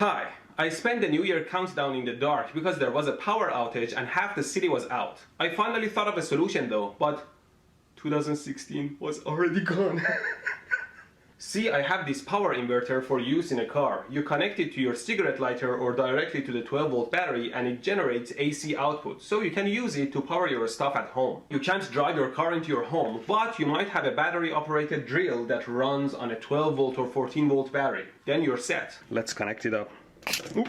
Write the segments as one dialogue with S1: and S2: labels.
S1: Hi, I spent the New Year countdown in the dark because there was a power outage and half the city was out. I finally thought of a solution though, but 2016 was already gone. See, I have this power inverter for use in a car. You connect it to your cigarette lighter or directly to the 12-volt battery and it generates AC output, so you can use it to power your stuff at home. You can't drive your car into your home, but you might have a battery-operated drill that runs on a 12-volt or 14-volt battery. Then you're set. Let's connect it up. Ooh,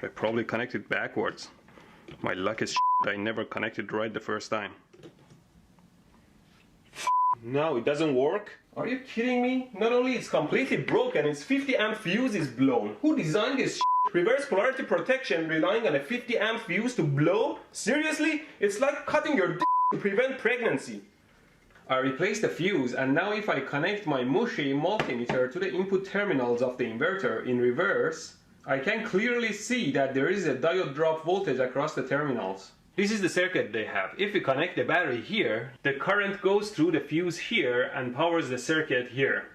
S1: I probably connected backwards. My luck is I never connected right the first time. No, it doesn't work? Are you kidding me? Not only it's completely broken, its 50 amp fuse is blown. Who designed this shit? Reverse polarity protection relying on a 50 amp fuse to blow? Seriously? It's like cutting your dick to prevent pregnancy. I replaced the fuse and now if I connect my mushy multimeter to the input terminals of the inverter in reverse, I can clearly see that there is a diode drop voltage across the terminals. This is the circuit they have. If we connect the battery here, the current goes through the fuse here and powers the circuit here.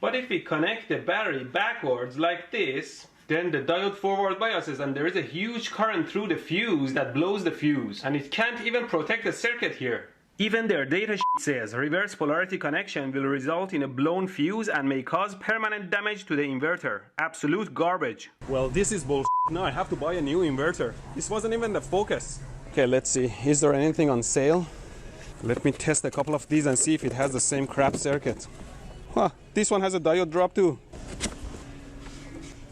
S1: But if we connect the battery backwards like this, then the diode forward biases and there is a huge current through the fuse that blows the fuse. And it can't even protect the circuit here. Even their data sheet says reverse polarity connection will result in a blown fuse and may cause permanent damage to the inverter. Absolute garbage. Well, this is bullshit. Now I have to buy a new inverter. This wasn't even the focus. Okay, let's see. Is there anything on sale? Let me test a couple of these and see if it has the same crap circuit. Huh, this one has a diode drop too.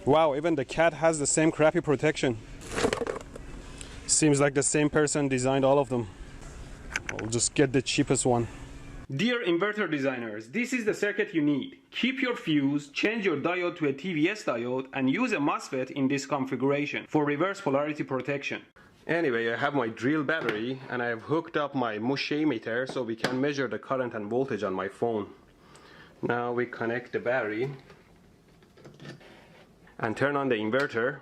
S1: Wow, even the cat has the same crappy protection. Seems like the same person designed all of them. I'll just get the cheapest one. Dear inverter designers, this is the circuit you need. Keep your fuse, change your diode to a TVS diode, and use a MOSFET in this configuration for reverse polarity protection. Anyway, I have my drill battery and I have hooked up my mushy meter so we can measure the current and voltage on my phone. Now we connect the battery and turn on the inverter.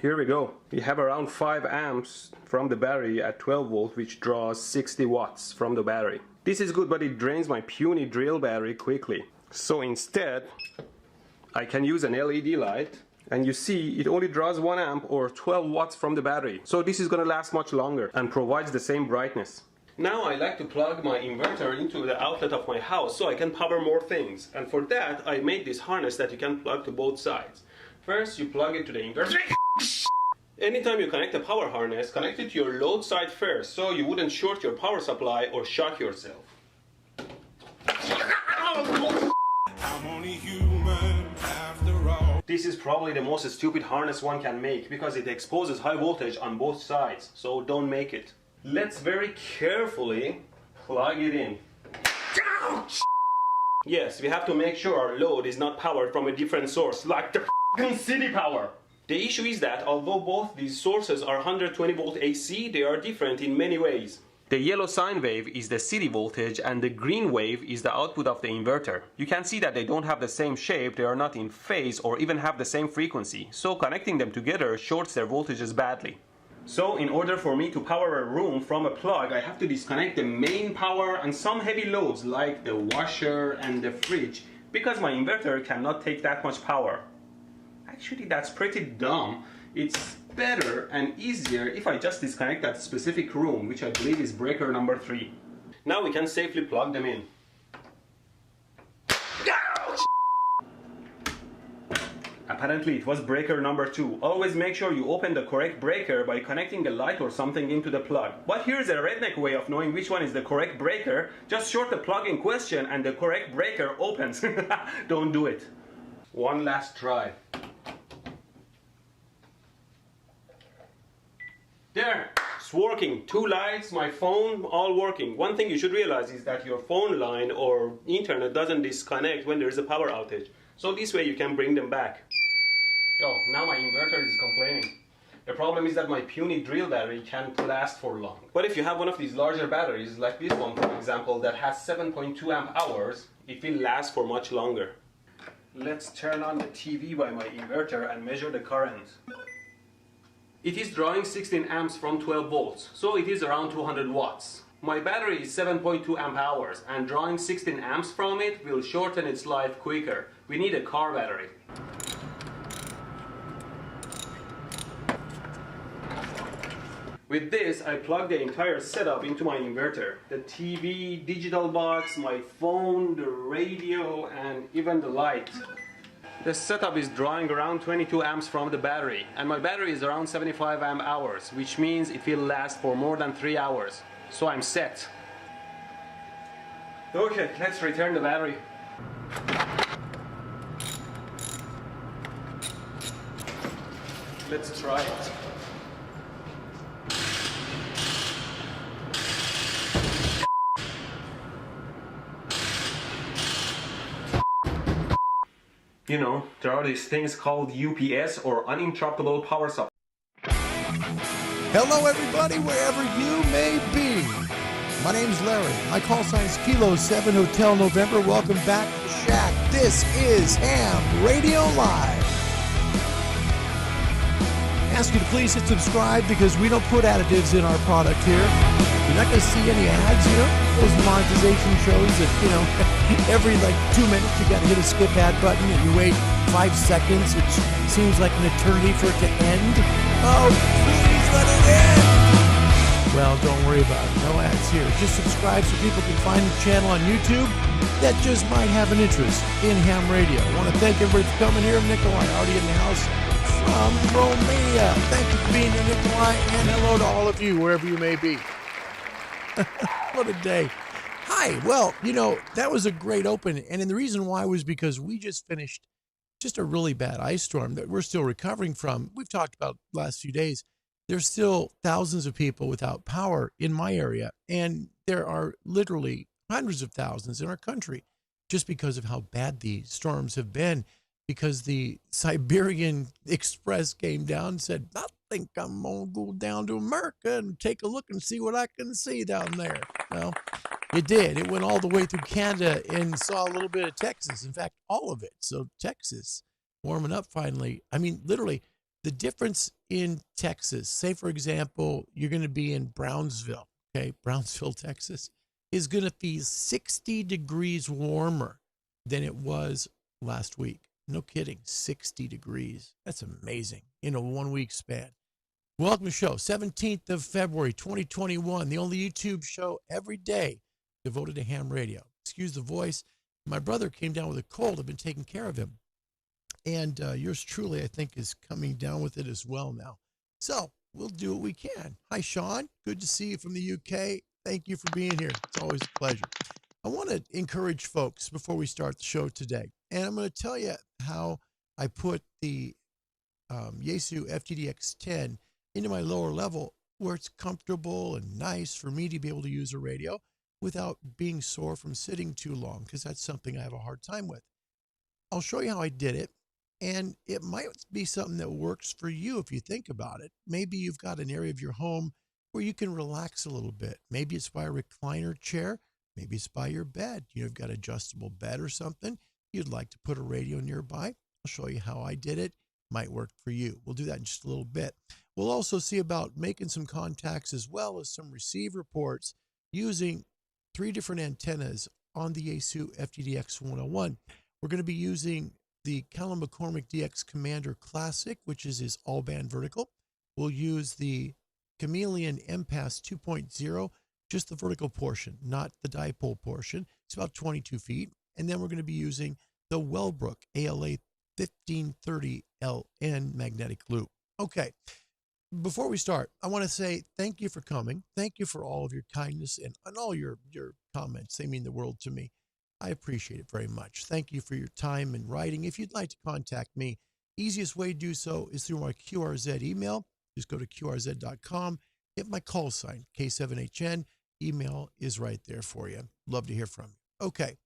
S1: Here we go. We have around 5 amps from the battery at 12 volt, which draws 60 watts from the battery. This is good, but it drains my puny drill battery quickly. So instead, I can use an LED light, and you see it only draws 1 amp or 12 watts from the battery. So this is going to last much longer and provides the same brightness. Now I like to plug my inverter into the outlet of my house so I can power more things. And for that, I made this harness that you can plug to both sides. First, you plug it to the inverter. Anytime you connect a power harness, connect it to your load side first so you wouldn't short your power supply or shock yourself. I'm only human after all. This is probably the most stupid harness one can make because it exposes high voltage on both sides, so don't make it. Let's very carefully plug it in. Yes, we have to make sure our load is not powered from a different source, like the city power. The issue is that although both these sources are 120 volt AC, they are different in many ways. The yellow sine wave is the city voltage and the green wave is the output of the inverter. You can see that they don't have the same shape, they are not in phase or even have the same frequency, so connecting them together shorts their voltages badly. So in order for me to power a room from a plug, I have to disconnect the main power and some heavy loads like the washer and the fridge because my inverter cannot take that much power. Actually, that's pretty dumb. It's better and easier if I just disconnect that specific room, which I believe is breaker number 3. Now we can safely plug them in. Apparently it was breaker number 2. Always make sure you open the correct breaker by connecting a light or something into the plug. But here's a redneck way of knowing which one is the correct breaker. Just short the plug in question and the correct breaker opens. Don't do it. One last try. There, it's working. 2 lights, my phone, all working. One thing you should realize is that your phone line or internet doesn't disconnect when there is a power outage. So this way you can bring them back. Yo, now my inverter is complaining. The problem is that my puny drill battery can't last for long. But if you have one of these larger batteries, like this one for example, that has 7.2 amp hours, it will last for much longer. Let's turn on the TV by my inverter and measure the current. It is drawing 16 amps from 12 volts, so it is around 200 watts. My battery is 7.2 amp hours, and drawing 16 amps from it will shorten its life quicker. We need a car battery. With this, I plug the entire setup into my inverter. The TV, digital box, my phone, the radio, and even the light. The setup is drawing around 22 amps from the battery, and my battery is around 75 amp hours, which means it will last for more than 3 hours. So I'm set. Okay, let's return the battery. Let's try it. You know, there are these things called UPS or uninterruptible power supply.
S2: Hello everybody, wherever you may be. My name's Larry. My call sign is Kilo 7 Hotel November. Welcome back to Shack. This is Ham Radio Live. I ask you to please hit subscribe because we don't put additives in our product here. You're not going to see any ads, those monetization shows that, every 2 minutes you got to hit a skip ad button and you wait 5 seconds, which seems like an eternity for it to end. Oh, please let it end. Well, don't worry about it. No ads here. Just subscribe so people can find the channel on YouTube that just might have an interest in ham radio. I want to thank everybody for coming here. Nikolai already in the house from Romania. Thank you for being here, Nikolai, and hello to all of you, wherever you may be. What a day. Hi. Well, that was a great open. And the reason why was because we just finished just a really bad ice storm that we're still recovering from. We've talked about the last few days. There's still thousands of people without power in my area. And there are literally hundreds of thousands in our country just because of how bad the storms have been. Because the Siberian Express came down and said, I think I'm going to go down to America and take a look and see what I can see down there. Well, it did. It went all the way through Canada and saw a little bit of Texas. In fact, all of it. So Texas warming up finally. I mean, literally, the difference in Texas, say, for example, you're going to be in Brownsville, okay? Brownsville, Texas, is going to be 60 degrees warmer than it was last week. No kidding, 60 degrees. That's amazing in a 1 week span. Welcome to the show, 17th of February, 2021, the only YouTube show every day devoted to ham radio. Excuse the voice. My brother came down with a cold. I've been taking care of him. And yours truly, I think, is coming down with it as well now. So we'll do what we can. Hi, Sean. Good to see you from the UK. Thank you for being here. It's always a pleasure. I want to encourage folks before we start the show today. And I'm going to tell you how I put the Yaesu FTDX 10 into my lower level where it's comfortable and nice for me to be able to use a radio without being sore from sitting too long, because that's something I have a hard time with. I'll show you how I did it, and it might be something that works for you if you think about it. Maybe you've got an area of your home where you can relax a little bit. Maybe it's by a recliner chair. Maybe it's by your bed. You've got an adjustable bed or something. You'd like to put a radio nearby. I'll show you how I did it. Might work for you. We'll do that in just a little bit. We'll also see about making some contacts as well as some receiver ports using 3 different antennas on the Yaesu FTDX 101. We're going to be using the Callum McCormick DX Commander Classic, which is his all-band vertical. We'll use the Chameleon MPass 2.0, just the vertical portion, not the dipole portion. It's about 22 feet. And then we're going to be using the Wellbrook ALA 1530 LN magnetic loop. Okay, before we start, I want to say thank you for coming. Thank you for all of your kindness and all your comments. They mean the world to me. I appreciate it very much. Thank you for your time and writing. If you'd like to contact me, easiest way to do so is through my QRZ email. Just go to qrz.com, hit my call sign, K7HN. Email is right there for you. Love to hear from you. Okay,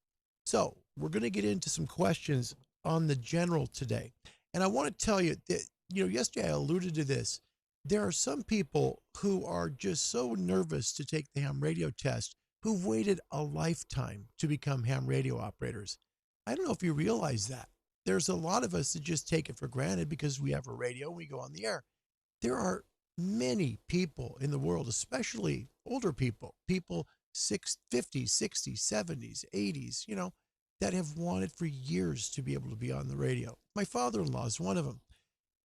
S2: so we're going to get into some questions on the general today. And I want to tell you that, yesterday I alluded to this. There are some people who are just so nervous to take the ham radio test who've waited a lifetime to become ham radio operators. I don't know if you realize that. There's a lot of us that just take it for granted because we have a radio and we go on the air. There are many people in the world, especially older people 50s, 60s, 70s, 80s, that have wanted for years to be able to be on the radio. My father-in-law is one of them.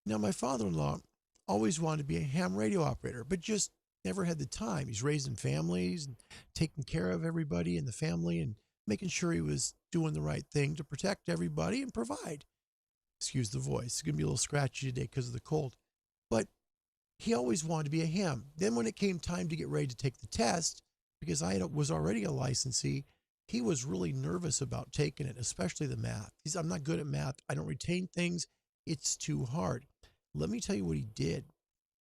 S2: Now, my father-in-law always wanted to be a ham radio operator, but just never had the time. He's raising families and taking care of everybody in the family and making sure he was doing the right thing to protect everybody and provide. Excuse the voice. It's going to be a little scratchy today because of the cold. But he always wanted to be a ham. Then when it came time to get ready to take the test, because I was already a licensee, he was really nervous about taking it, especially the math. I'm not good at math. I don't retain things. It's too hard. Let me tell you what he did.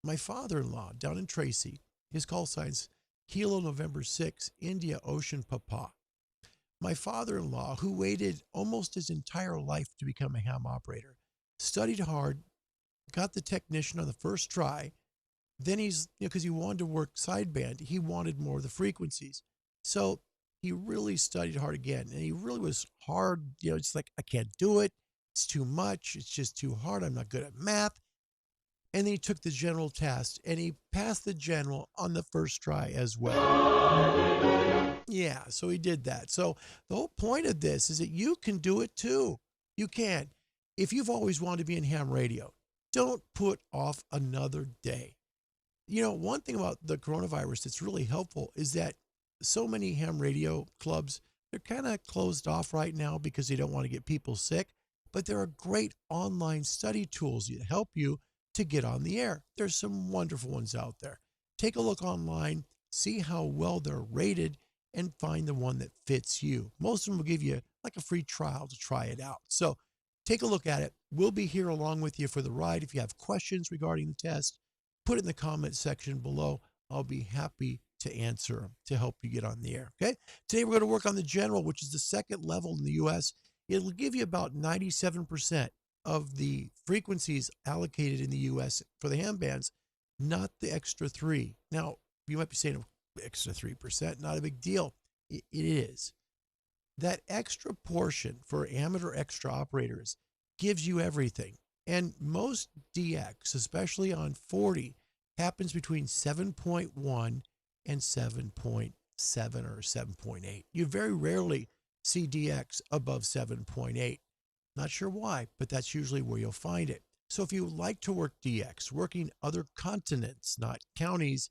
S2: My father-in-law down in Tracy, his call sign's Kilo November 6, India Ocean Papa. My father-in-law, who waited almost his entire life to become a ham operator, studied hard, got the technician on the first try. Then he's, because he wanted to work sideband, he wanted more of the frequencies. So he really studied hard again. And he really was hard, it's like, I can't do it. It's too much. It's just too hard. I'm not good at math. And then he took the general test and he passed the general on the first try as well. Yeah, so he did that. So the whole point of this is that you can do it too. You can. If you've always wanted to be in ham radio, don't put off another day. One thing about the coronavirus that's really helpful is that so many ham radio clubs, they're kind of closed off right now because they don't want to get people sick, but there are great online study tools that help you to get on the air. There's some wonderful ones out there. Take a look online, see how well they're rated, and find the one that fits you. Most of them will give you like a free trial to try it out. So take a look at it. We'll be here along with you for the ride. If you have questions regarding the test, put it in the comment section below. I'll be happy to answer them to help you get on the air. Okay. Today we're going to work on the general, which is the second level in the US. It'll give you about 97% of the frequencies allocated in the US for the ham bands, not the extra 3. Now, you might be saying extra 3%, not a big deal. It is. That extra portion for amateur extra operators gives you everything. And most DX, especially on 40, happens between 7.1 and 7.7 or 7.8. You very rarely see DX above 7.8. Not sure why, but that's usually where you'll find it. So if you like to work DX, working other continents, not counties,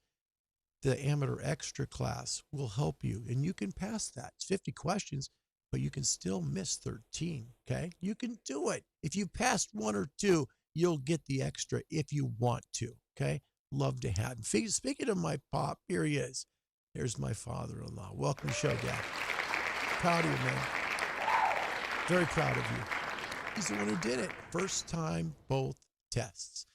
S2: the amateur extra class will help you. And you can pass that. It's 50 questions, but you can still miss 13, okay? You can do it. If you passed 1 or 2, you'll get the extra if you want to, okay? Love to have him. Speaking of my pop, here he is. There's my father-in-law. Welcome to the show, Dad. Proud of you, man. Very proud of you. He's the one who did it. First time, both tests.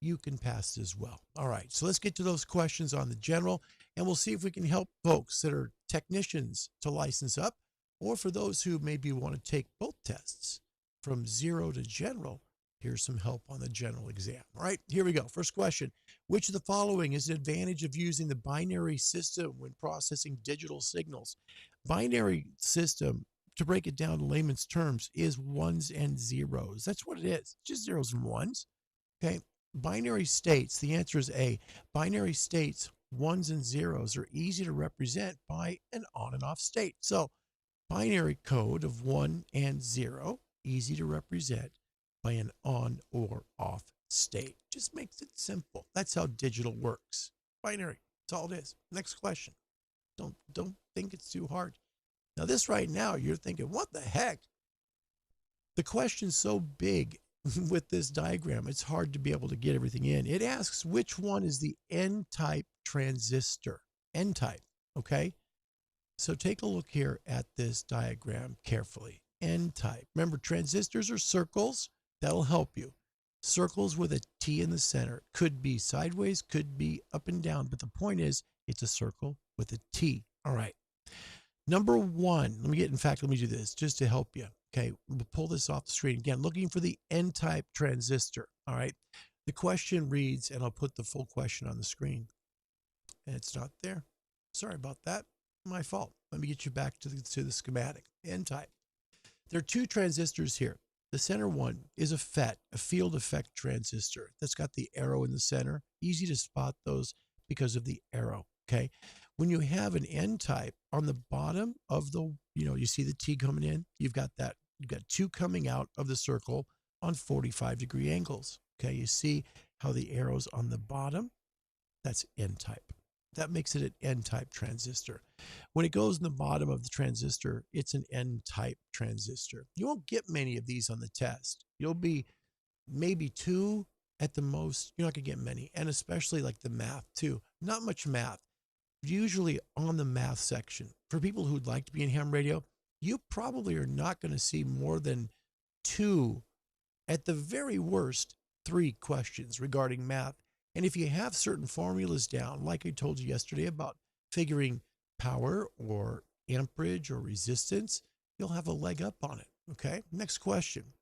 S2: You can pass as well. All right, so let's get to those questions on the general, and we'll see if we can help folks that are technicians to license up, or for those who maybe want to take both tests from 0 to general. Here's some help on the general exam. All right, here we go. First question. Which of the following is an advantage of using the binary system when processing digital signals? Binary system, to break it down in layman's terms, is ones and zeros. That's what it is. Just zeros and ones. Okay. Binary states, the answer is A. Binary states, ones and zeros, are easy to represent by an on and off state. So binary code of 1 and 0, easy to represent by an on or off state. Just makes it simple. That's how digital works. Binary. That's all it is. Next question. Don't think it's too hard. Now this right now, you're thinking, what the heck? The question's so big with this diagram. It's hard to be able to get everything in. It asks which one is the N-type transistor. N-type, okay? So take a look here at this diagram carefully. N-type. Remember, transistors are circles. That'll help you. Circles with a T in the center. Could be sideways, could be up and down, but the point is it's a circle with a T. All right. Number one, let me do this just to help you. Okay, we'll pull this off the screen. Again, looking for the N-type transistor. All right. The question reads, and I'll put the full question on the screen. And it's not there. Sorry about that. My fault. Let me get you back to the schematic. N-type. There are two transistors here. The center one is a FET, a field effect transistor. That's got the arrow in the center. Easy to spot those because of the arrow. Okay. When you have an N-type on the bottom of the, you see the T coming in, you've got two coming out of the circle on 45-degree angles. Okay. You see how the arrow's on the bottom? That's N-type. That makes it an N-type transistor. When it goes in the bottom of the transistor, it's an N-type transistor. You won't get many of these on the test. You'll be maybe two at the most. You're not going to get many, and especially like the math too. Not much math. Usually on the math section, for people who'd like to be in ham radio, you probably are not going to see more than two, at the very worst, 3 questions regarding math. And if you have certain formulas down, like I told you yesterday about figuring power or amperage or resistance, you'll have a leg up on it. Okay. Next question.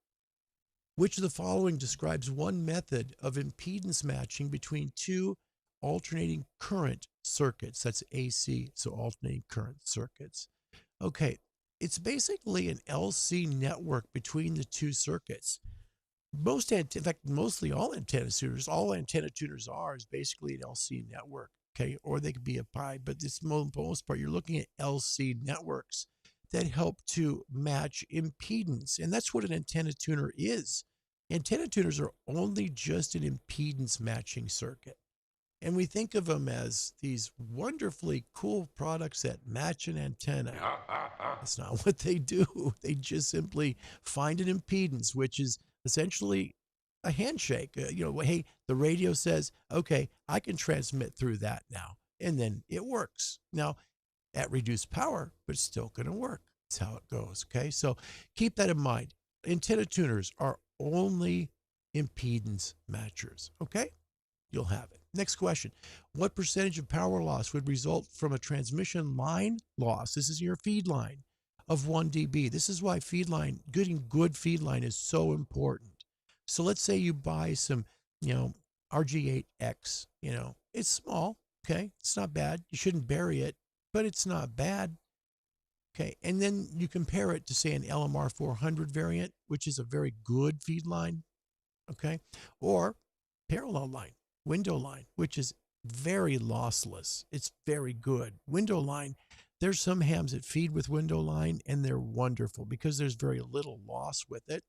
S2: Which of the following describes one method of impedance matching between two alternating current circuits? That's AC, so alternating current circuits. Okay. It's basically an LC network between the two circuits. In fact, mostly all antenna tuners, is basically an LC network, okay? Or they could be a pi, but this most part, you're looking at LC networks that help to match impedance. And that's what an antenna tuner is. Antenna tuners are only just an impedance matching circuit. And we think of them as these wonderfully cool products that match an antenna. That's not what they do. They just simply find an impedance, which is essentially a handshake. Hey, the radio says, okay, I can transmit through that now. And then it works. Now, at reduced power, but it's still going to work. That's how it goes. Okay. So keep that in mind. Antenna tuners are only impedance matchers. Okay. You'll have it. Next question. What percentage of power loss would result from a transmission line loss? This is your feed line of 1 dB. This is why getting good feed line is so important. So let's say you buy some, RG8X, it's small. Okay. It's not bad. You shouldn't bury it, but it's not bad. Okay. And then you compare it to, say, an LMR 400 variant, which is a very good feed line. Okay. Or parallel line, window line, which is very lossless. It's very good. Window line, there's some hams that feed with window line, and they're wonderful because there's very little loss with it.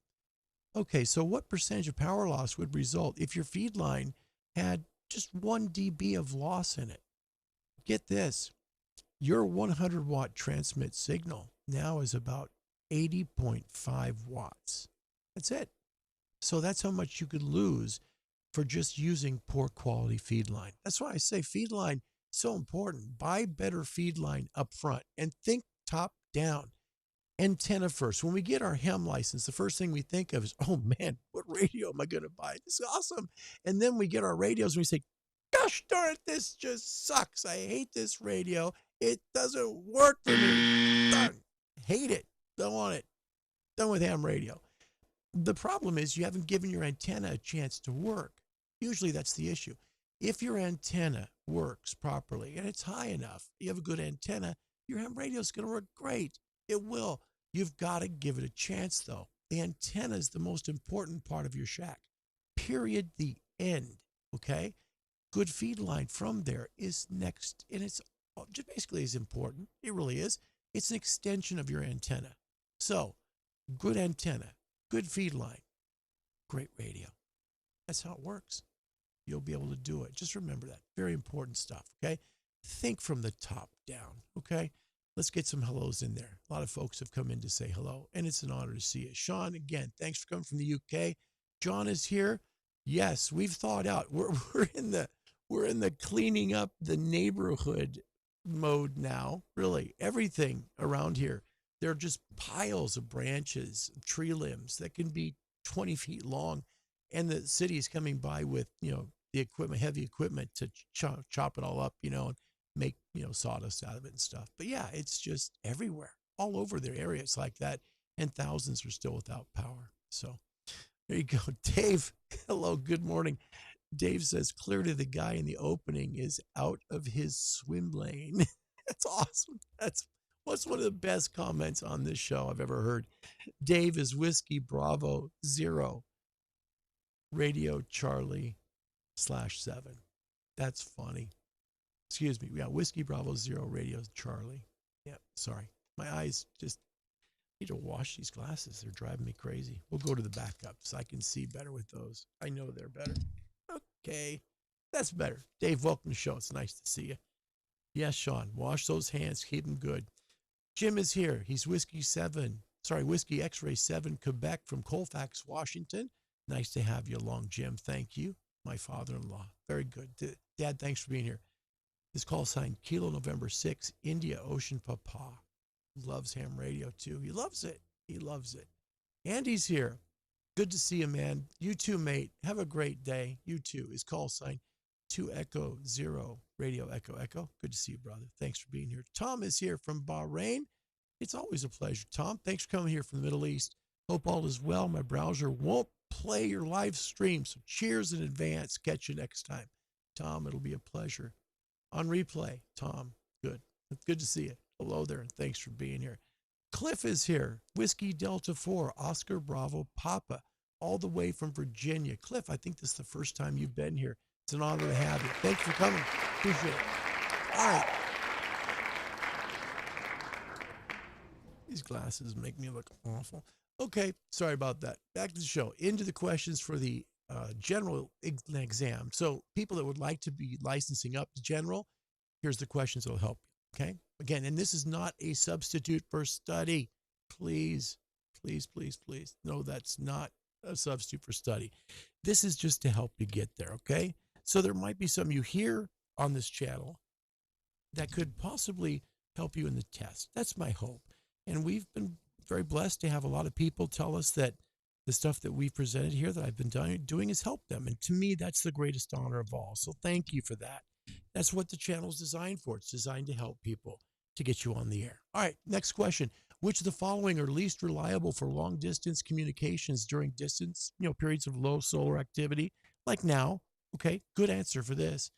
S2: Okay, so what percentage of power loss would result if your feed line had just 1 dB of loss in it? Get this. Your 100 watt transmit signal now is about 80.5 watts. That's it. So that's how much you could lose for just using poor quality feed line. That's why I say feed line is so important. Buy better feed line up front and think top down. Antenna first. When we get our ham license, the first thing we think of is, oh man, what radio am I going to buy? This is awesome. And then we get our radios and we say, gosh darn it, this just sucks. I hate this radio. It doesn't work for me. Darn. Hate it. Don't want it. Done with ham radio. The problem is you haven't given your antenna a chance to work. Usually that's the issue. If your antenna works properly and it's high enough, you have a good antenna, your ham radio is going to work great. It will. You've got to give it a chance, though. The antenna is the most important part of your shack. Period. The end. Okay? Good feed line from there is next, and it's just basically as important. It really is. It's an extension of your antenna. So, good antenna, good feed line, great radio. That's how it works. You'll be able to do it. Just remember that. Very important stuff, okay? Think from the top down, okay? Let's get some hellos in there. A lot of folks have come in to say hello, and it's an honor to see you. Sean, again, thanks for coming from the UK. John is here. Yes, we've thought out. We're in the cleaning up the neighborhood mode now. Really, everything around here. There are just piles of branches, tree limbs that can be 20 feet long, and the city is coming by with the equipment, heavy equipment to chop it all up, and make sawdust out of it and stuff. But yeah, it's just everywhere, all over their areas like that, and thousands are still without power. So there you go. Dave, hello, good morning. Dave says, clearly the guy in the opening is out of his swim lane. That's awesome. What's one of the best comments on this show I've ever heard. Dave is Whiskey Bravo 0, Radio Charlie /7. That's funny. Excuse me. Yeah, Whiskey Bravo 0, Radio Charlie. Yeah, sorry. My eyes just need to wash these glasses. They're driving me crazy. We'll go to the backups. I can see better with those. I know they're better. Okay, that's better. Dave, welcome to the show. It's nice to see you. Yes, Sean, wash those hands. Keep them good. Jim is here. He's Whiskey X-Ray 7, Quebec from Colfax, Washington. Nice to have you along, Jim. Thank you. My father-in-law. Very good. Dad, thanks for being here. His call sign, Kilo November 6, India Ocean Papa. Loves ham radio, too. He loves it. He loves it. Andy's here. Good to see you, man. You too, mate. Have a great day. You too. His call sign, 2 Echo 0, Radio Echo Echo. Good to see you, brother. Thanks for being here. Tom is here from Bahrain. It's always a pleasure, Tom. Thanks for coming here from the Middle East. Hope all is well. My browser won't play your live stream, so cheers in advance. Catch you next time. Tom, it'll be a pleasure. On replay, Tom, good. Good to see you. Hello there, and thanks for being here. Cliff is here. Whiskey Delta 4, Oscar Bravo Papa, all the way from Virginia. Cliff, I think this is the first time you've been here. It's an honor to have you. Thanks for coming. Appreciate it. All right. These glasses make me look awful. Okay, sorry about that. Back to the show. Into the questions for the general exam. So people that would like to be licensing up to general, here's the questions that will help you. Okay? Again, and this is not a substitute for study. Please, please, please, please. No, that's not a substitute for study. This is just to help you get there, okay? So there might be some you hear on this channel that could possibly help you in the test. That's my hope. And we've been very blessed to have a lot of people tell us that the stuff that we've presented here that I've been doing has helped them. And to me, that's the greatest honor of all. So thank you for that. That's what the channel is designed for. It's designed to help people, to get you on the air. All right, next question. Which of the following are least reliable for long distance communications during periods of low solar activity, like now? Okay, good answer for this.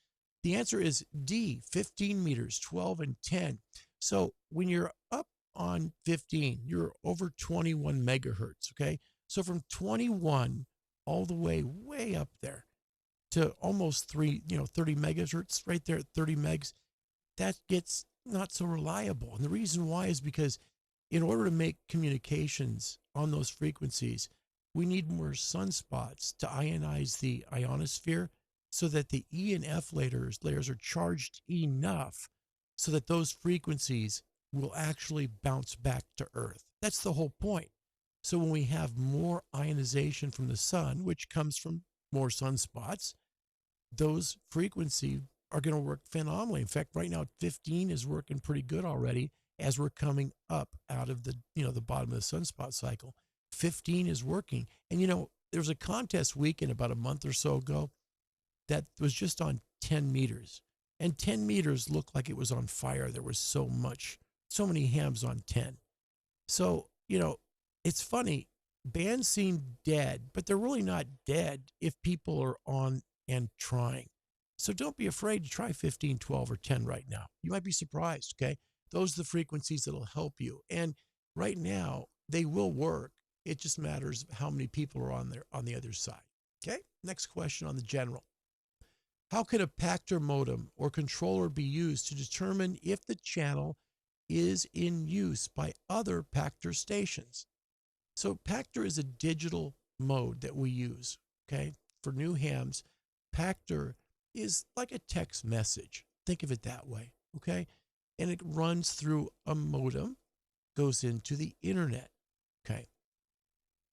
S2: The answer is D, 15 meters, 12 and 10. So when you're up on 15, you're over 21 megahertz, okay? So from 21 all the way up there to almost 30 megahertz, right there at 30 megs, that gets not so reliable. And the reason why is because in order to make communications on those frequencies, we need more sunspots to ionize the ionosphere so that the E and F layers are charged enough so that those frequencies will actually bounce back to Earth. That's the whole point. So when we have more ionization from the sun, which comes from more sunspots, those frequencies are going to work phenomenally. In fact, right now 15 is working pretty good already as we're coming up out of the bottom of the sunspot cycle. 15 is working. And there was a contest weekend about a month or so ago that was just on 10 meters. And 10 meters looked like it was on fire. There was so many hams on 10. So, it's funny. Bands seem dead, but they're really not dead if people are on and trying. So don't be afraid to try 15, 12, or 10 right now. You might be surprised, okay? Those are the frequencies that'll help you. And right now, they will work. It just matters how many people are on the other side, okay? Next question on the general. How can a Pactor modem or controller be used to determine if the channel is in use by other Pactor stations? So Pactor is a digital mode that we use, okay? For new hams, Pactor is like a text message. Think of it that way, okay? And it runs through a modem, goes into the internet, okay?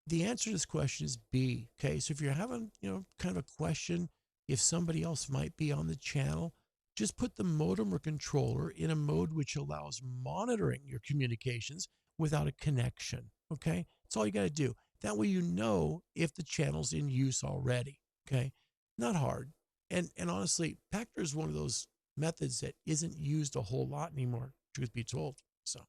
S2: the answer to this question is B. Okay, so if you're having, kind of a question, if somebody else might be on the channel, just put the modem or controller in a mode which allows monitoring your communications without a connection. Okay, that's all you got to do. That way you know if the channel's in use already. Okay, not hard. And honestly, Pactor is one of those methods that isn't used a whole lot anymore, truth be told. So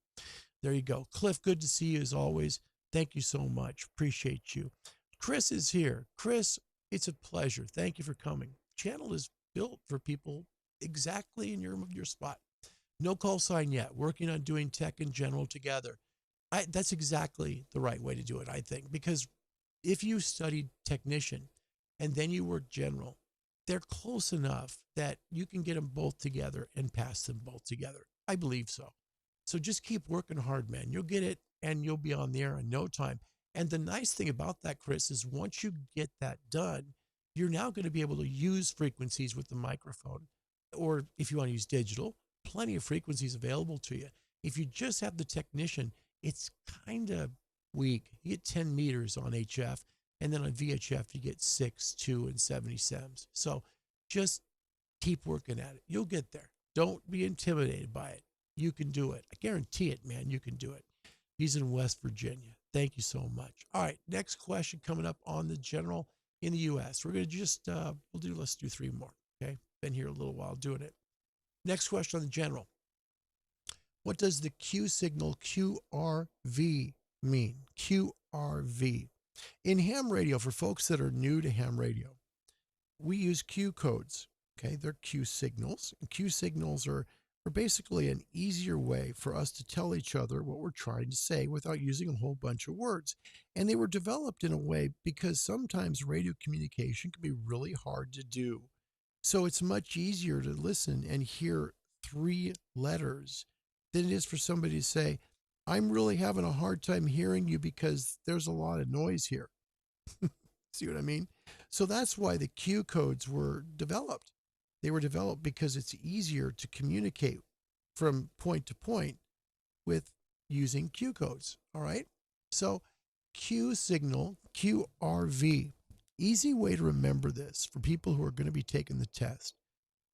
S2: there you go. Cliff, good to see you as always. Thank you so much. Appreciate you. Chris is here. Chris, it's a pleasure. Thank you for coming. Channel is built for people exactly in your spot. No call sign yet. Working on doing tech in general together. That's exactly the right way to do it, I think, because if you studied technician and then you work general, they're close enough that you can get them both together and pass them both together. I believe so. So just keep working hard, man. You'll get it and you'll be on the air in no time. And the nice thing about that, Chris, is once you get that done, you're now going to be able to use frequencies with the microphone. Or if you want to use digital, plenty of frequencies available to you. If you just have the technician, it's kind of weak. You get 10 meters on HF, and then on VHF, you get 6, 2, and 70 sems. So just keep working at it. You'll get there. Don't be intimidated by it. You can do it. I guarantee it, man. You can do it. He's in West Virginia. Thank you so much. All right, next question coming up on the general in the U.S. We're going to just, let's do 3 more, okay? Been here a little while doing it. Next question on the general. What does the Q signal QRV mean? QRV. In ham radio, for folks that are new to ham radio, we use Q codes, okay? They're Q signals. And Q signals are basically an easier way for us to tell each other what we're trying to say without using a whole bunch of words. And they were developed in a way because sometimes radio communication can be really hard to do. So it's much easier to listen and hear 3 letters than it is for somebody to say, I'm really having a hard time hearing you because there's a lot of noise here. See what I mean? So that's why the Q codes were developed. They were developed because it's easier to communicate from point to point with using Q codes. All right. So Q signal, QRV, easy way to remember this for people who are going to be taking the test.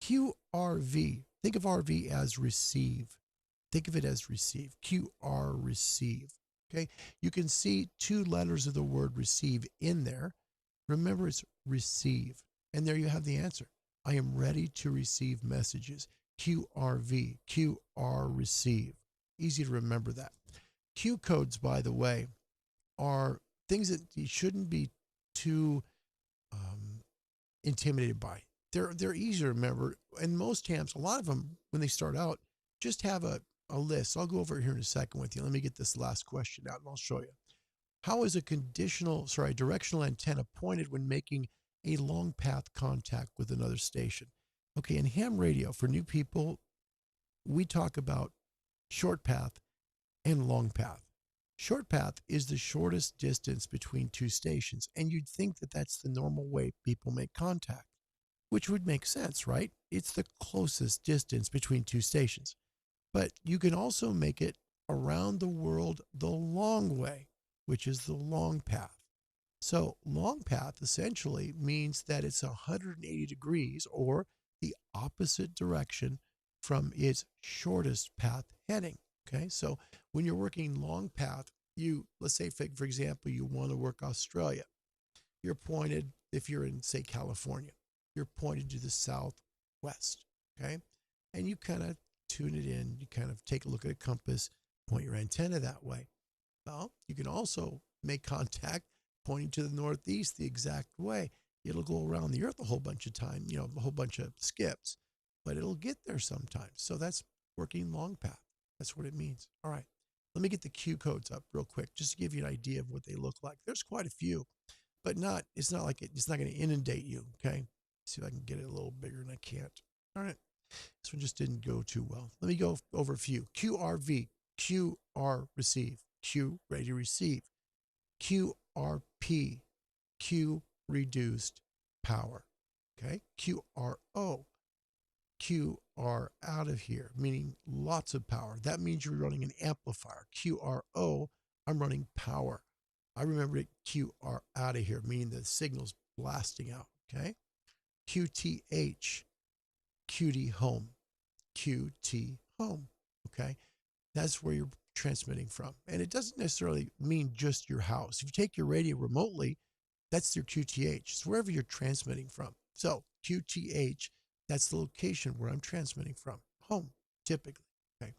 S2: QRV, think of RV as receive. Think of it as receive. QR receive. Okay. You can see 2 letters of the word receive in there. Remember, it's receive. And there you have the answer. I am ready to receive messages. QRV, QR receive. Easy to remember that. Q codes, by the way, are things that you shouldn't be too intimidated by. They're easy to remember. And most hams, a lot of them, when they start out, just have a list. I'll go over here in a second with you. Let me get this last question out and I'll show you. How is a directional antenna pointed when making a long path contact with another station? Okay, in ham radio, for new people, we talk about short path and long path. Short path is the shortest distance between 2 stations, and you'd think that that's the normal way people make contact, which would make sense, right? It's the closest distance between 2 stations. But you can also make it around the world the long way, which is the long path. So long path essentially means that it's 180 degrees or the opposite direction from its shortest path heading. Okay, so when you're working long path, let's say, for example, you want to work Australia. You're pointed, if you're in, say, California, you're pointed to the southwest. Okay, and you kind of tune it in. You kind of take a look at a compass, point your antenna that way. Well, you can also make contact pointing to the northeast the exact way. It'll go around the earth a whole bunch of time, a whole bunch of skips, but it'll get there sometimes. So that's working long path. That's what it means. All right. Let me get the Q codes up real quick, just to give you an idea of what they look like. There's quite a few, but it's not going to inundate you. Okay. See if I can get it a little bigger, and I can't. All right. This one just didn't go too well. Let me go over a few. QRV, QR receive, Q ready to receive. QRP, Q reduced power. Okay. QRO, Q are out of here, meaning lots of power. That means you're running an amplifier. QRO, I'm running power. I remember it QR out of here, meaning the signal's blasting out, okay? QTH, QT home, QT home, okay? That's where you're transmitting from. And it doesn't necessarily mean just your house. If you take your radio remotely, that's your QTH. It's wherever you're transmitting from. So QTH, that's the location where I'm transmitting from. Home, typically, okay?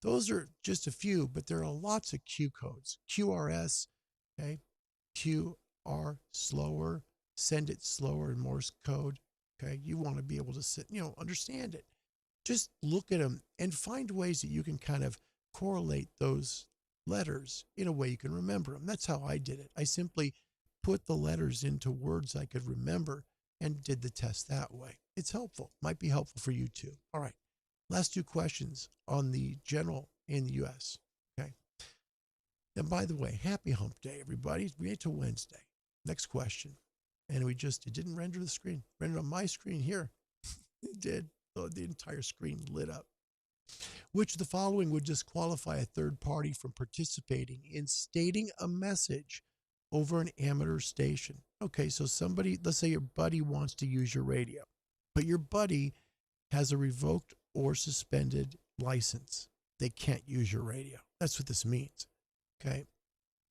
S2: Those are just a few, but there are lots of Q codes. QRS, okay? QR slower, send it slower in Morse code, okay? You want to be able to sit, understand it. Just look at them and find ways that you can kind of correlate those letters in a way you can remember them. That's how I did it. I simply put the letters into words I could remember and did the test that way. It's helpful. Might be helpful for you too. All right. Last two questions on the general in the U.S. Okay. And by the way, happy hump day, everybody. We get to Wednesday. Next question. And it didn't render the screen. Rendered on my screen here. It did. So the entire screen lit up. Which of the following would disqualify a third party from participating in stating a message over an amateur station? Okay, so somebody, let's say your buddy wants to use your radio, but your buddy has a revoked or suspended license. They can't use your radio. That's what this means. Okay.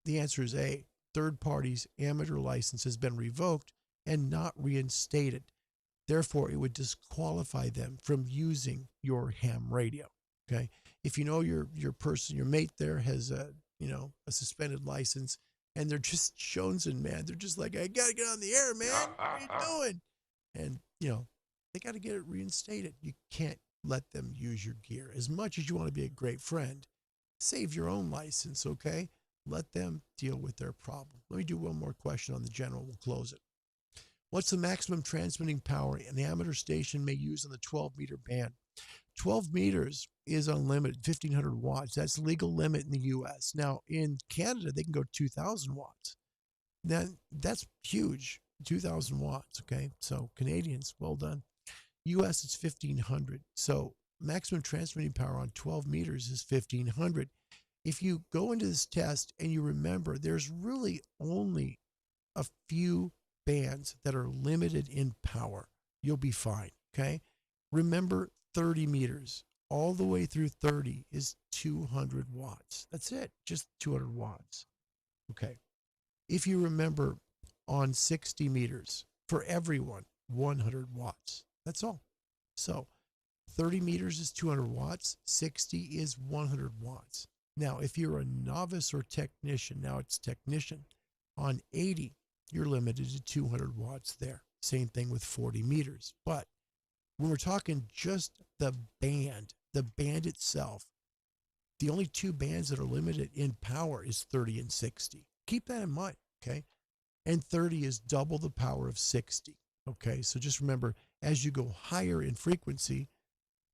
S2: The answer is A. Third party's amateur license has been revoked and not reinstated. Therefore, it would disqualify them from using your ham radio. Okay. If you know your mate there has a suspended license and they're just jonesing, man. They're just like, I got to get on the air, man. What are you doing? And, they got to get it reinstated. You can't let them use your gear. As much as you want to be a great friend, save your own license, okay? Let them deal with their problem. Let me do one more question on the general. We'll close it. What's the maximum transmitting power an amateur station may use on the 12-meter band? 12 meters is unlimited, 1,500 watts. That's the legal limit in the U.S. Now, in Canada, they can go 2,000 watts. That's huge, 2,000 watts, okay? So Canadians, well done. U.S. it's 1,500. So maximum transmitting power on 12 meters is 1,500. If you go into this test and you remember, there's really only a few bands that are limited in power. You'll be fine, okay? Remember 30 meters. All the way through 30 is 200 watts. That's it, just 200 watts. Okay. If you remember on 60 meters, for everyone, 100 watts. That's all. So 30 meters is 200 watts, 60 is 100 watts. Now, if you're a novice or technician, now it's technician, on 80, you're limited to 200 watts there. Same thing with 40 meters. But when we're talking just the band itself, the only two bands that are limited in power is 30 and 60. Keep that in mind, okay? And 30 is double the power of 60, okay? So just remember, as you go higher in frequency,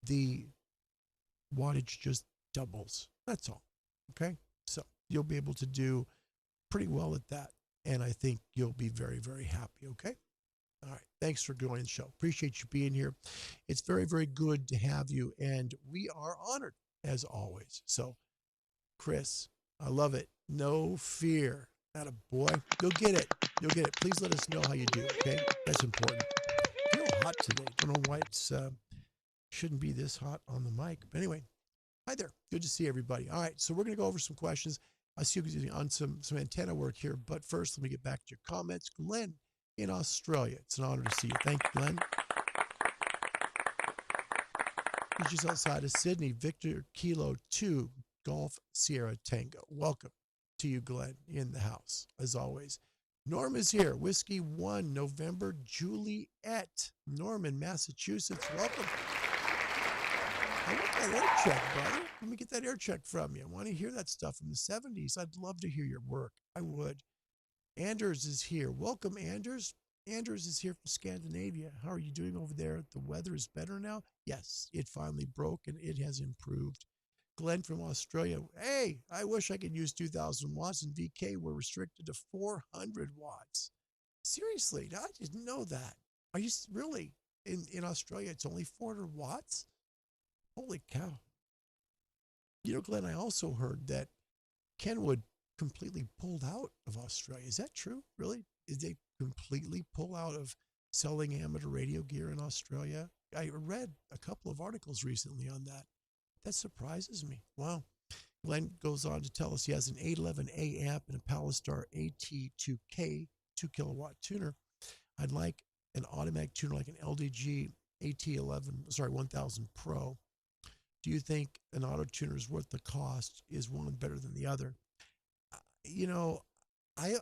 S2: the wattage just doubles. That's all, okay? So you'll be able to do pretty well at that. And I think you'll be very, very happy, okay? All right. Thanks for joining the show. Appreciate you being here. It's very, very good to have you. And we are honored, as always. So, Chris, I love it. No fear. Atta boy. You'll get it. You'll get it. Please let us know how you do, okay? That's important. I feel hot today. Don't know why it's shouldn't be this hot on the mic. But anyway, hi there. Good to see everybody. All right. So we're going to go over some questions. I see you on some antenna work here. But first, let me get back to your comments. Glenn in Australia. It's an honor to see you. Thank you, Glenn. He's just outside of Sydney. Victor Kilo 2, Golf Sierra Tango. Welcome to you, Glenn, in the house, as always. Norm is here. Whiskey 1, November, Juliet. Norm in Massachusetts. Welcome. I want that air check, brother. Let me get that air check from you. I want to hear that stuff from the 70s. I'd love to hear your work. I would. Anders is here. Welcome, Anders. Anders is here from Scandinavia. How are you doing over there? The weather is better now? Yes, it finally broke and it has improved. Glenn from Australia. Hey, I wish I could use 2,000 watts and VK were restricted to 400 watts. Seriously, I didn't know that. Are you really? In Australia, it's only 400 watts? Holy cow. You know, Glenn, I also heard that Kenwood completely pulled out of Australia. Is that true? Really? Did they completely pull out of selling amateur radio gear in Australia? I read a couple of articles recently on that. That surprises me. Wow. Glenn goes on to tell us he has an 811A amp and a Palistar AT2K 2 kilowatt tuner. I'd like an automatic tuner like an LDG AT11, 1000 Pro. Do you think an auto tuner is worth the cost? Is one better than the other? You know, I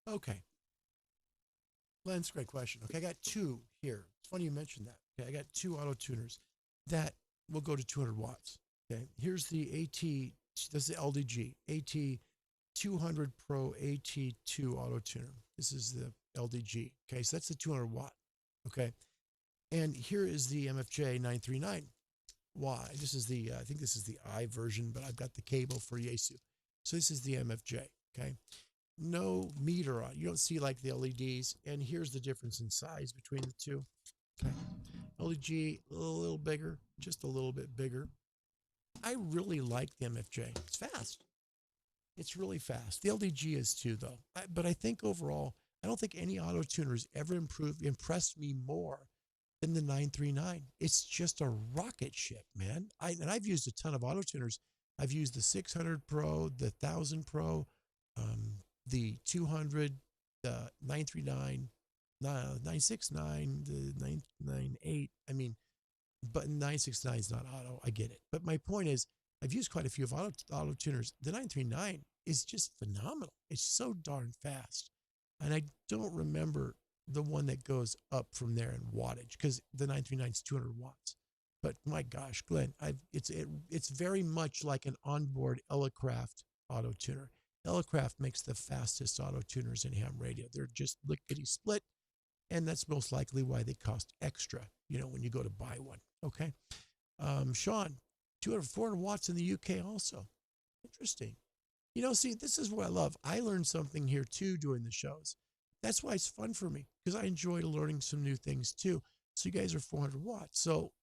S2: okay. Glenn's great question. Okay, I got two here. It's funny you mentioned that. Okay, I got two auto tuners that will go to 200 watts. Okay, here's the AT. This is the LDG AT 200 Pro AT2 auto tuner. This is the LDG. Okay, so that's the 200 watt. Okay, and here is the MFJ 939. Why? This is the I think this is the I version, but I've got the cable for Yaesu. So this is the MFJ. Okay, no meter on. You don't see like the LEDs. And here's the difference in size between the two. Okay, LDG a little bigger, just a little bit bigger. I really like the MFJ. It's fast. It's really fast. The LDG is too, though. But I think overall, I don't think any auto tuners ever impressed me more than the 939. It's just a rocket ship, man. And I've used a ton of auto tuners. I've used the 600 Pro, the 1000 Pro, the 200, the 939, 969, the 998. I mean, but 969 is not auto. I get it. But my point is, I've used quite a few of auto tuners. The 939 is just phenomenal. It's so darn fast. And I don't remember the one that goes up from there in wattage because the 939 is 200 watts. But my gosh, Glenn, it's very much like an onboard Elecraft auto tuner. Elecraft makes the fastest auto tuners in ham radio. They're just lickety split. And that's most likely why they cost extra, when you go to buy one. Okay. Sean, 200, 400 watts in the UK also. Interesting. See, this is what I love. I learned something here too doing the shows. That's why it's fun for me because I enjoy learning some new things too. So you guys are 400 watts. So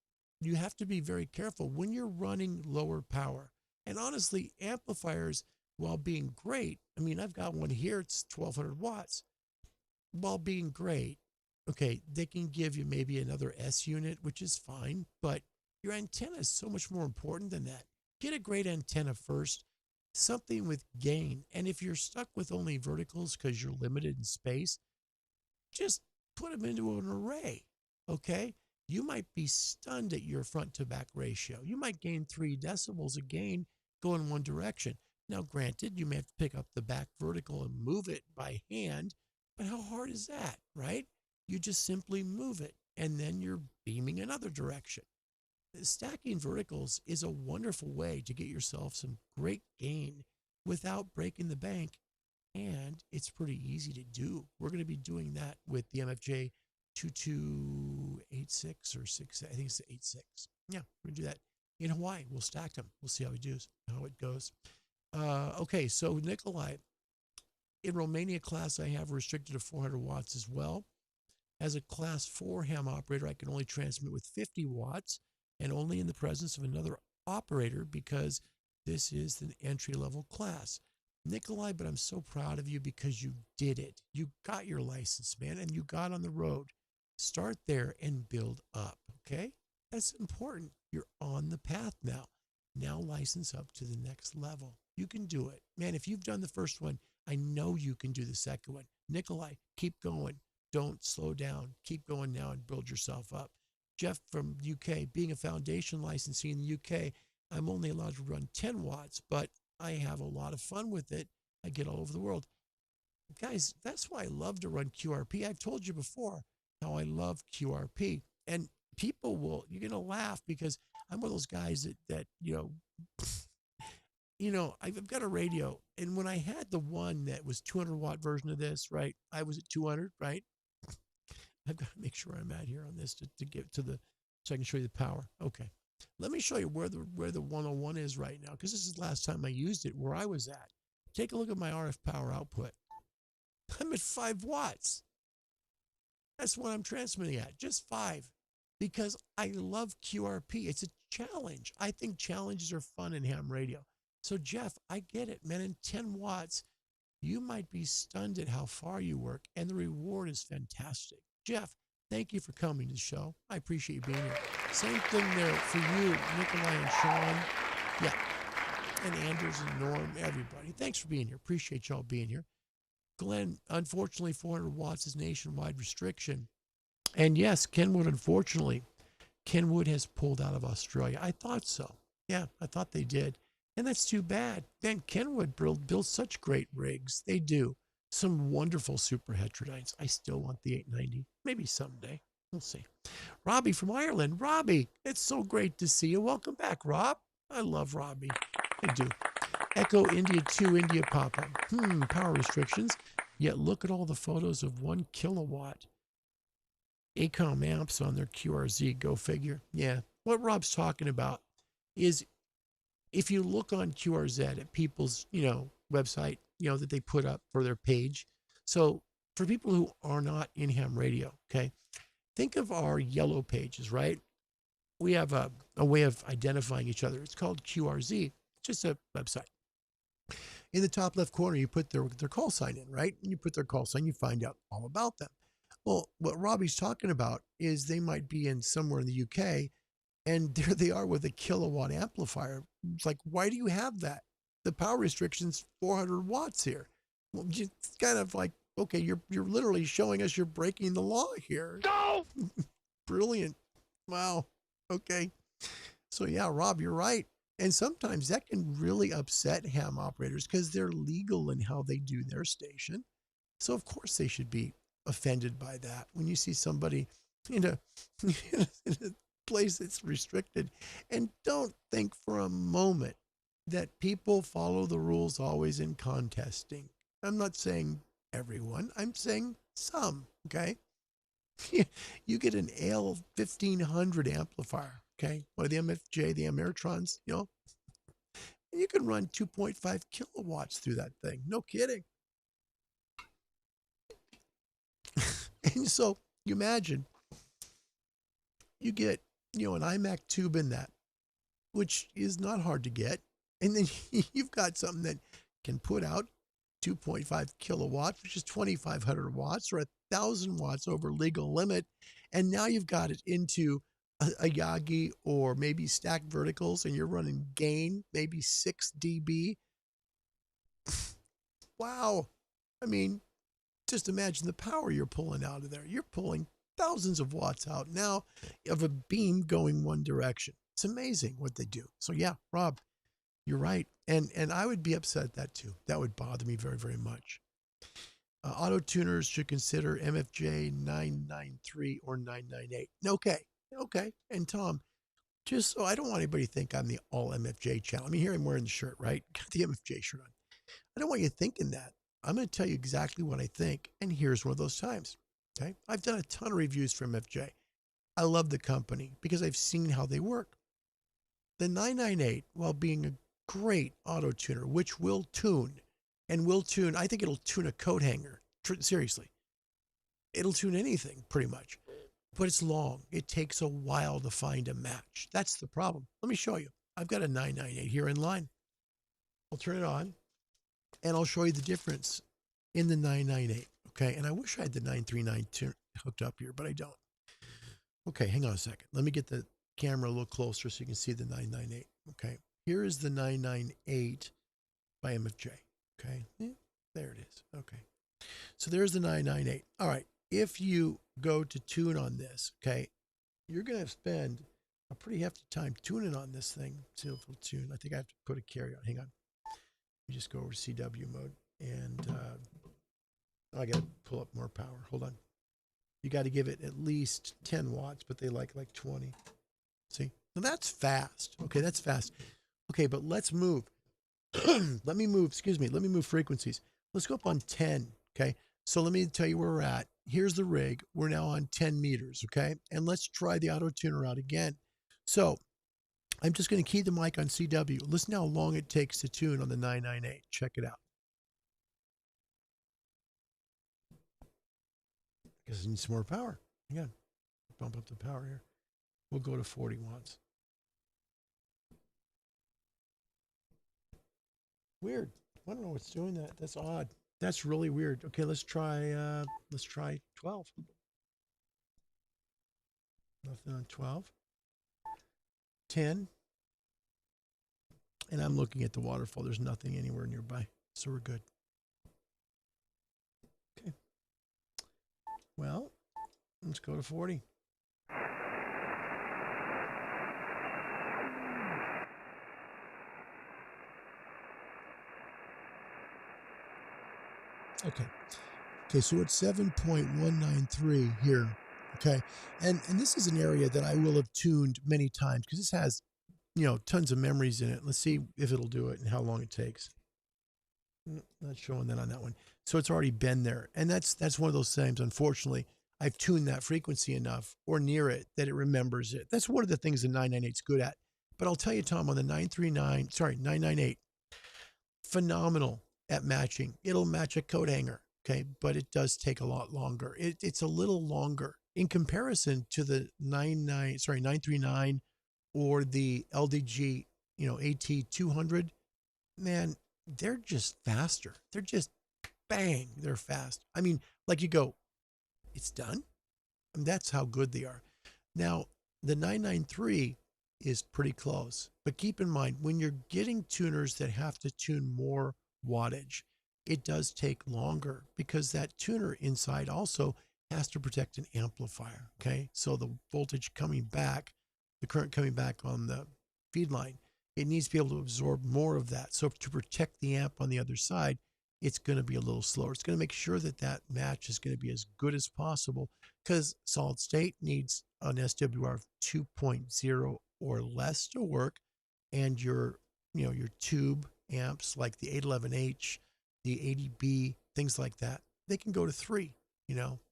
S2: you have to be very careful when you're running lower power. And honestly, amplifiers, while being great, I mean, I've got one here, it's 1200 watts. While being great, okay, they can give you maybe another S unit, which is fine, but your antenna is so much more important than that. Get a great antenna first, something with gain. And if you're stuck with only verticals because you're limited in space, just put them into an array, okay? You might be stunned at your front to back ratio. You might gain 3 decibels a gain going one direction. Now, granted, you may have to pick up the back vertical and move it by hand, but how hard is that, right? You just simply move it, and then you're beaming another direction. Stacking verticals is a wonderful way to get yourself some great gain without breaking the bank, and it's pretty easy to do. We're going to be doing that with the MFJ 2286 or 6. I think it's 86. Yeah, we're going to do that in Hawaii. We'll stack them. We'll see how it goes. Okay, so Nikolai, in Romania class, I have restricted to 400 watts as well. As a class 4 ham operator, I can only transmit with 50 watts and only in the presence of another operator because this is an entry-level class. Nikolai, but I'm so proud of you because you did it. You got your license, man, and you got on the road. Start there and build up, okay? That's important. You're on the path now. Now license up to the next level. You can do it. Man, if you've done the first one, I know you can do the second one. Nikolai, keep going. Don't slow down. Keep going now and build yourself up. Jeff from UK, being a foundation licensee in the UK, I'm only allowed to run 10 watts, but I have a lot of fun with it. I get all over the world. Guys, that's why I love to run QRP. I've told you before how I love QRP. And people you're going to laugh because I'm one of those guys that I've got a radio. And when I had the one that was 200 watt version of this, right, I was at 200, right? I've got to make sure I'm at here on this to get to so I can show you the power. Okay. Let me show you where the 101 is right now, because this is the last time I used it, where I was at. take a look at my RF power output. I'm at 5 watts. That's what I'm transmitting at, just 5. Because I love QRP. It's a challenge. I think challenges are fun in ham radio. So Jeff, I get it, man. In 10 watts, you might be stunned at how far you work, and the reward is fantastic. Jeff, thank you for coming to the show. I appreciate you being here. Same thing there for you, Nikolai and Sean. Yeah. And Anders and Norm, everybody. Thanks for being here. Appreciate y'all being here. Glenn, unfortunately, 400 watts is nationwide restriction. And yes, Kenwood, unfortunately, Kenwood has pulled out of Australia. I thought so. Yeah, I thought they did. And that's too bad. Man, Kenwood builds such great rigs. They do. Some wonderful super heterodynes. I still want the 890. Maybe someday. We'll see. Robbie from Ireland. Robbie, it's so great to see you. Welcome back, Rob. I love Robbie. I do. Echo India 2 India Papa. Power restrictions. Yet look at all the photos of 1 kilowatt ACOM amps on their QRZ. Go figure. Yeah. What Rob's talking about is if you look on QRZ at people's, website, that they put up for their page. So for people who are not in ham radio, okay, think of our yellow pages, right? We have a way of identifying each other. It's called QRZ. It's just a website. In the top left corner, you put their call sign in, right? And you put their call sign, you find out all about them. Well, what Robbie's talking about is they might be in somewhere in the UK, and there they are with a kilowatt amplifier. It's like, why do you have that? The power restriction's 400 watts here. Well, it's kind of like, okay, you're literally showing us you're breaking the law here. No! Brilliant. Wow. Okay. So yeah, Rob, you're right. And sometimes that can really upset ham operators because they're legal in how they do their station. So of course they should be offended by that. When you see somebody in a place that's restricted, and don't think for a moment that people follow the rules always in contesting. I'm not saying everyone, I'm saying some, okay? You get an AL 1500 amplifier, okay? One of the MFJ, the Ameritrons, and you can run 2.5 kilowatts through that thing. No kidding. And so you imagine you get, an iMac tube in that, which is not hard to get. And then you've got something that can put out 2.5 kilowatts, which is 2,500 watts or 1,000 watts over legal limit. And now you've got it into a Yagi or maybe stacked verticals, and you're running gain, maybe 6 dB. Wow. I mean, just imagine the power you're pulling out of there. You're pulling thousands of watts out now of a beam going one direction. It's amazing what they do. So yeah, Rob, you're right. And I would be upset at that too. That would bother me very, very much. Auto tuners should consider MFJ 993 or 998. Okay. And Tom, just so I don't want anybody to think I'm the all MFJ channel. I mean, here I'm wearing the shirt, right? Got the MFJ shirt on. I don't want you thinking that. I'm going to tell you exactly what I think. And here's one of those times. Okay. I've done a ton of reviews for MFJ. I love the company because I've seen how they work. The 998, while being a great auto tuner, which will tune, I think it'll tune a coat hanger. Seriously. It'll tune anything pretty much, but it's long. It takes a while to find a match. That's the problem. Let me show you. I've got a 998 here in line. I'll turn it on and I'll show you the difference in the 998. Okay. And I wish I had the 939 hooked up here, but I don't. Okay. Hang on a second. Let me get the camera a little closer so you can see the 998. Okay. Here is the 998 by MFJ. Okay. There it is. Okay. So there's the 998. All right. If you go to tune on this, okay, you're going to spend a pretty hefty time tuning on this thing. See if it'll tune. I think I have to put a carry on. Hang on. You just go over to CW mode and I got to pull up more power. Hold on. You got to give it at least 10 watts, but they like 20. See? Now that's fast. Okay, that's fast. Okay, but let's move. Let me move frequencies. Let's go up on 10. Okay. So let me tell you where we're at. Here's the rig. We're now on 10 meters. Okay. And let's try the auto tuner out again. So I'm just going to key the mic on CW. Listen how long it takes to tune on the 998. Check it out. because it needs some more power. Again, bump up the power here. We'll go to 40 watts. Weird. I don't know what's doing that. That's odd. That's really weird. Okay, let's try 12. Nothing on 12. 10. And I'm looking at the waterfall. There's nothing anywhere nearby. So we're good. Okay. Well, let's go to 40. Okay. Okay, so it's 7.193 here. Okay. And this is an area that I will have tuned many times because this has, tons of memories in it. Let's see if it'll do it and how long it takes. Not showing that on that one. So it's already been there. And that's one of those things, unfortunately, I've tuned that frequency enough or near it that it remembers it. That's one of the things the 998 is good at. But I'll tell you, Tom, on the 998, phenomenal at matching. It'll match a coat hanger, okay? But it does take a lot longer. It's a little longer in comparison to the 939 or the LDG, AT200. Man, they're just faster. They're just bang, they're fast. I mean, like you go, it's done. I mean, that's how good they are. Now, the 993 is pretty close, but keep in mind when you're getting tuners that have to tune more wattage, it does take longer because that tuner inside also has to protect an amplifier. Okay. So the voltage coming back, the current coming back on the feed line, it needs to be able to absorb more of that. So to protect the amp on the other side, it's going to be a little slower. It's going to make sure that that match is going to be as good as possible because solid state needs an SWR of 2.0 or less to work. And your tube amps like the 811H, the 80B, things like that, they can go to 3,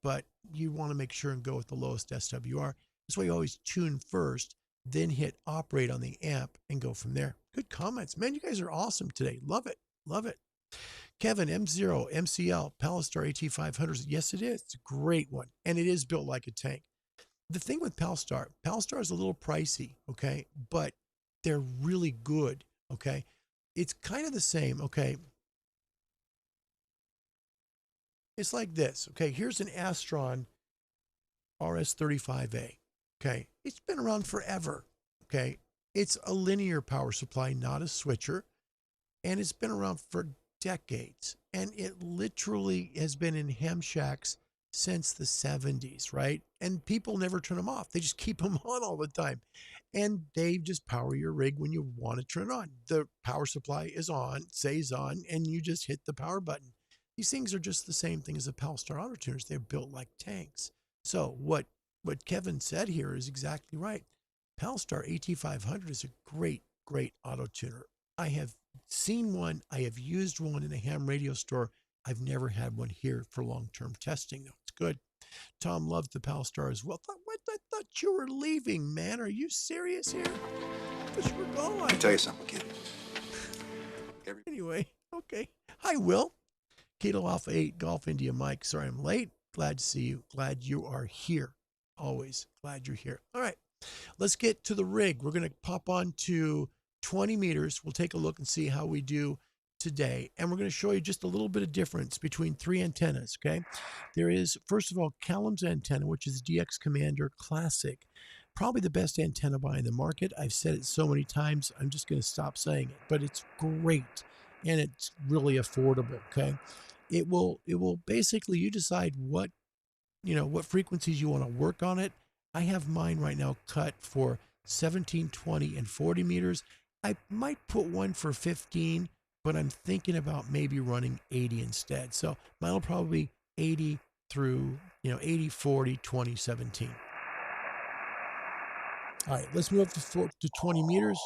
S2: but you want to make sure and go with the lowest SWR. That's why you always tune first, then hit operate on the amp and go from there. Good comments. Man, you guys are awesome today. Love it. Love it. Kevin, M0, MCL, Palstar AT500. Yes, it is. It's a great one. And it is built like a tank. The thing with Palstar is a little pricey, okay? But they're really good, okay? It's kind of the same, okay? It's like this, okay? Here's an Astron RS35A, okay? It's been around forever, okay? It's a linear power supply, not a switcher, and it's been around for decades, and it literally has been in ham shacks since the 70s, right? And people never turn them off. They just keep them on all the time, and they just power your rig when you want to turn it on. The power supply is on, stays on, and you just hit the power button. These things are just the same thing as the Palstar auto tuners. They're built like tanks. So what Kevin said here is exactly right. Palstar AT500 is a great auto tuner. I have seen one. I have used one in a ham radio store. I've never had one here for long-term testing, though. It's good. Tom loves the Palstar as well. I thought you were leaving, man. Are you serious here? I thought you were going.
S3: Let me tell you something, kid.
S2: Anyway, okay. Hi, Will. Kilo Alpha 8, Golf India Mike. Sorry I'm late. Glad to see you. Glad you are here. Always glad you're here. All right. Let's get to the rig. We're going to pop on to 20 meters. We'll take a look and see how we do today. And we're going to show you just a little bit of difference between 3 antennas, okay? There is, first of all, Callum's antenna, which is DX Commander Classic. Probably the best antenna buying the market. I've said it so many times, I'm just going to stop saying it. But it's great, and it's really affordable, okay? It will basically, you decide what frequencies you want to work on it. I have mine right now cut for 17, 20, and 40 meters. I might put one for 15, but I'm thinking about maybe running 80 instead. So mine will probably be 80 through, 80, 40, 20, 17. All right, let's move to 20 meters.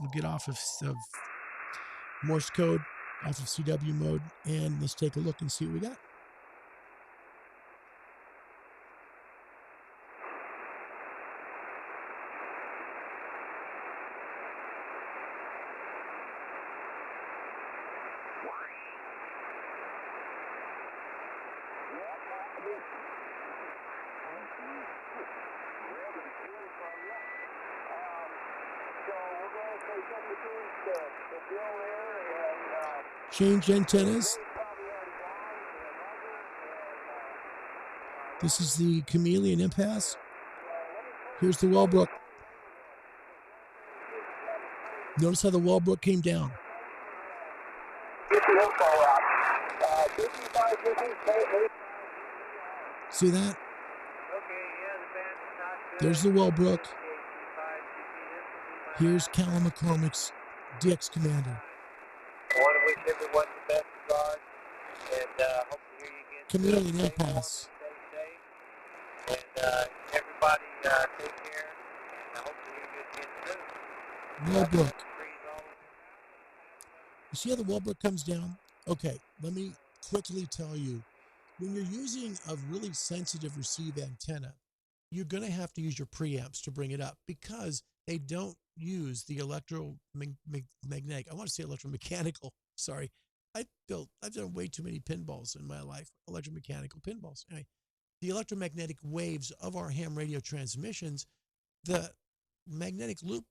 S2: We'll get off of Morse code, off of CW mode, and let's take a look and see what we got. Change antennas. This is the chameleon impasse. Here's the Wellbrook. Notice how the Wellbrook came down. See that? There's the Wellbrook. Here's Callum McCormick's DX Commander.
S3: I want to wish everyone the best regards, and hope to hear you again.
S2: Chameleon impasse.
S3: Stay safe, and everybody take care, and I hope to hear you again soon.
S2: Wellbrook. You see how the Wellbrook comes down? Okay, let me quickly tell you, when you're using a really sensitive receive antenna, you're going to have to use your preamps to bring it up because they don't use the electromagnetic. I want to say electromechanical. Sorry. I've done way too many pinballs in my life, electromechanical pinballs. Anyway, the electromagnetic waves of our ham radio transmissions, the magnetic loop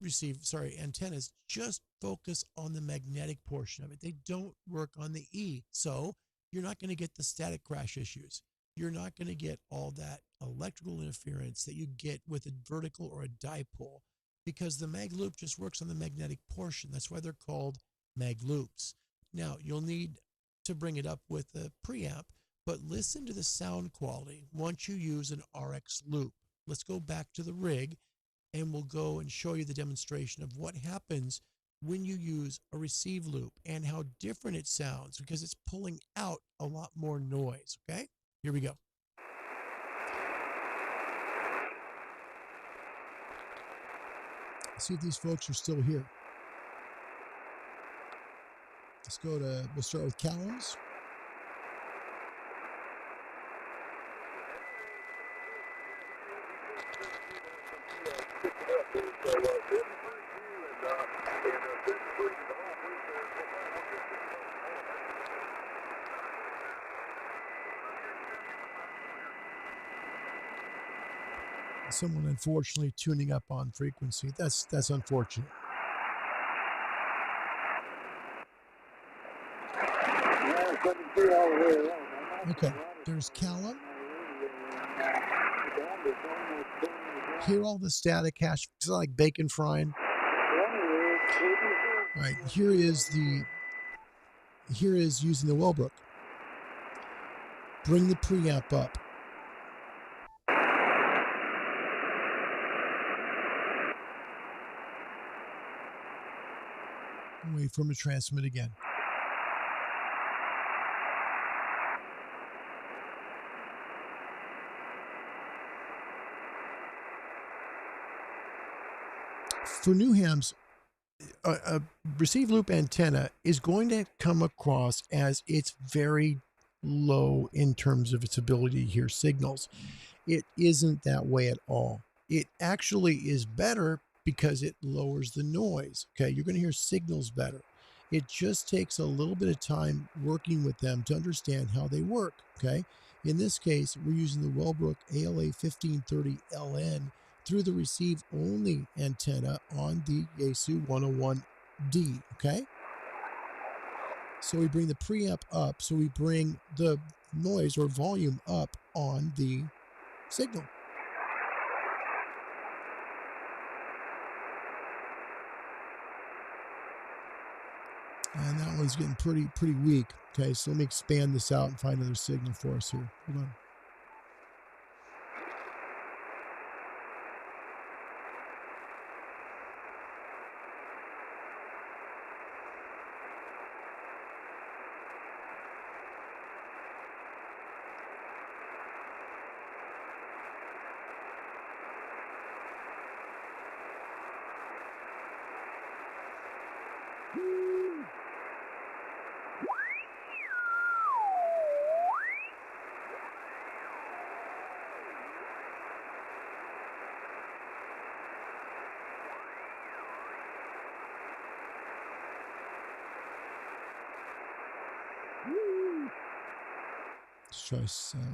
S2: antennas just focus on the magnetic portion of it. They don't work on the E. So you're not going to get the static crash issues. You're not going to get all that electrical interference that you get with a vertical or a dipole because the mag loop just works on the magnetic portion. That's why they're called mag loops. Now, you'll need to bring it up with a preamp, but listen to the sound quality once you use an RX loop. Let's go back to the rig and we'll go and show you the demonstration of what happens when you use a receive loop and how different it sounds because it's pulling out a lot more noise, okay? Here we go. Let's see if these folks are still here. We'll start with Callum's. Someone unfortunately tuning up on frequency. That's unfortunate. Okay, there's Callum. Hear all the static hash. It's like bacon frying. All right, here is using the Wellbrook. Bring the preamp up. Wait for him to transmit again. For new hams, a receive loop antenna is going to come across as it's very low in terms of its ability to hear signals. It isn't that way at all. It actually is better because it lowers the noise. Okay, you're going to hear signals better. It just takes a little bit of time working with them to understand how they work. Okay, in this case, we're using the Wellbrook ALA 1530LN through the receive only antenna on the Yaesu 101D. Okay, so we bring the preamp up, so we bring the noise or volume up on the signal. And that one's getting pretty weak. Okay, so let me expand this out and find another signal for us here. Hold on.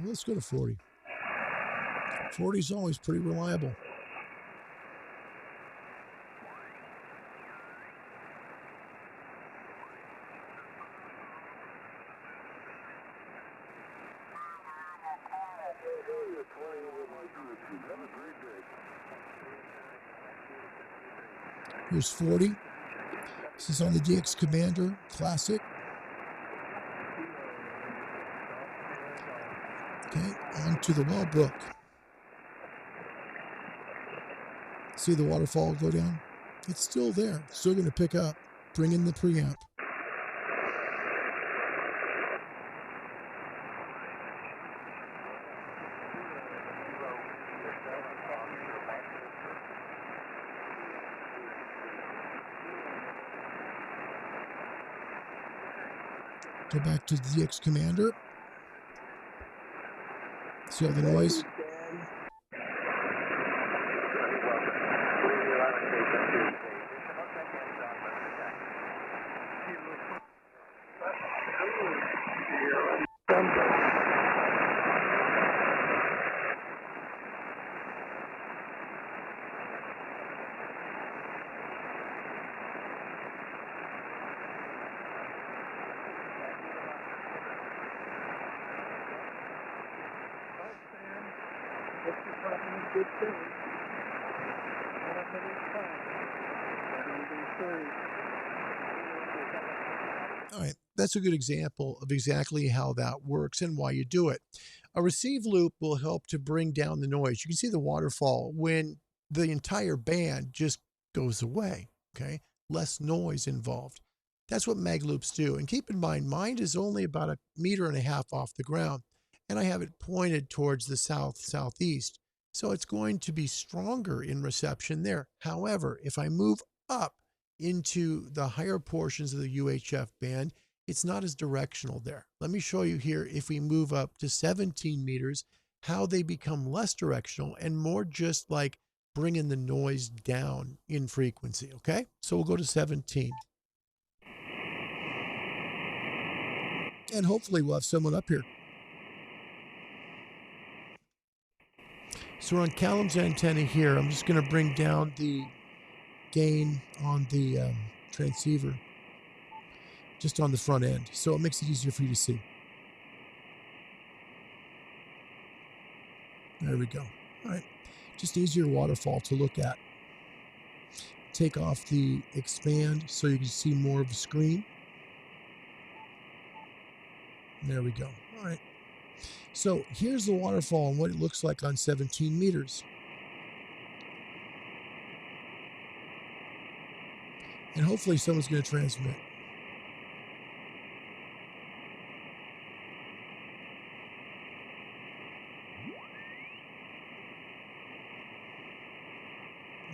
S2: Let's go to 40. 40 is always pretty reliable. Here's 40. This is on the DX Commander Classic. Okay, on to the Wellbrook. See the waterfall go down? It's still there. It's still going to pick up. Bring in the preamp. Go back to the DX Commander. See all the noise? All right, that's a good example of exactly how that works and why you do it. A receive loop will help to bring down the noise. You can see the waterfall when the entire band just goes away, okay? Less noise involved. That's what mag loops do. And keep in mind, mine is only about 1.5 meters off the ground, and I have it pointed towards the southeast. So it's going to be stronger in reception there. However, if I move up into the higher portions of the UHF band, it's not as directional there. Let me show you here, if we move up to 17 meters, how they become less directional and more just like bringing the noise down in frequency, okay? So we'll go to 17. And hopefully we'll have someone up here. So we're on Callum's antenna here. I'm just going to bring down the gain on the transceiver, just on the front end, so it makes it easier for you to see. There we go. All right, just easier waterfall to look at. Take off the expand so you can see more of the screen. There we go. All right. So here's the waterfall and what it looks like on 17 meters. And hopefully someone's going to transmit.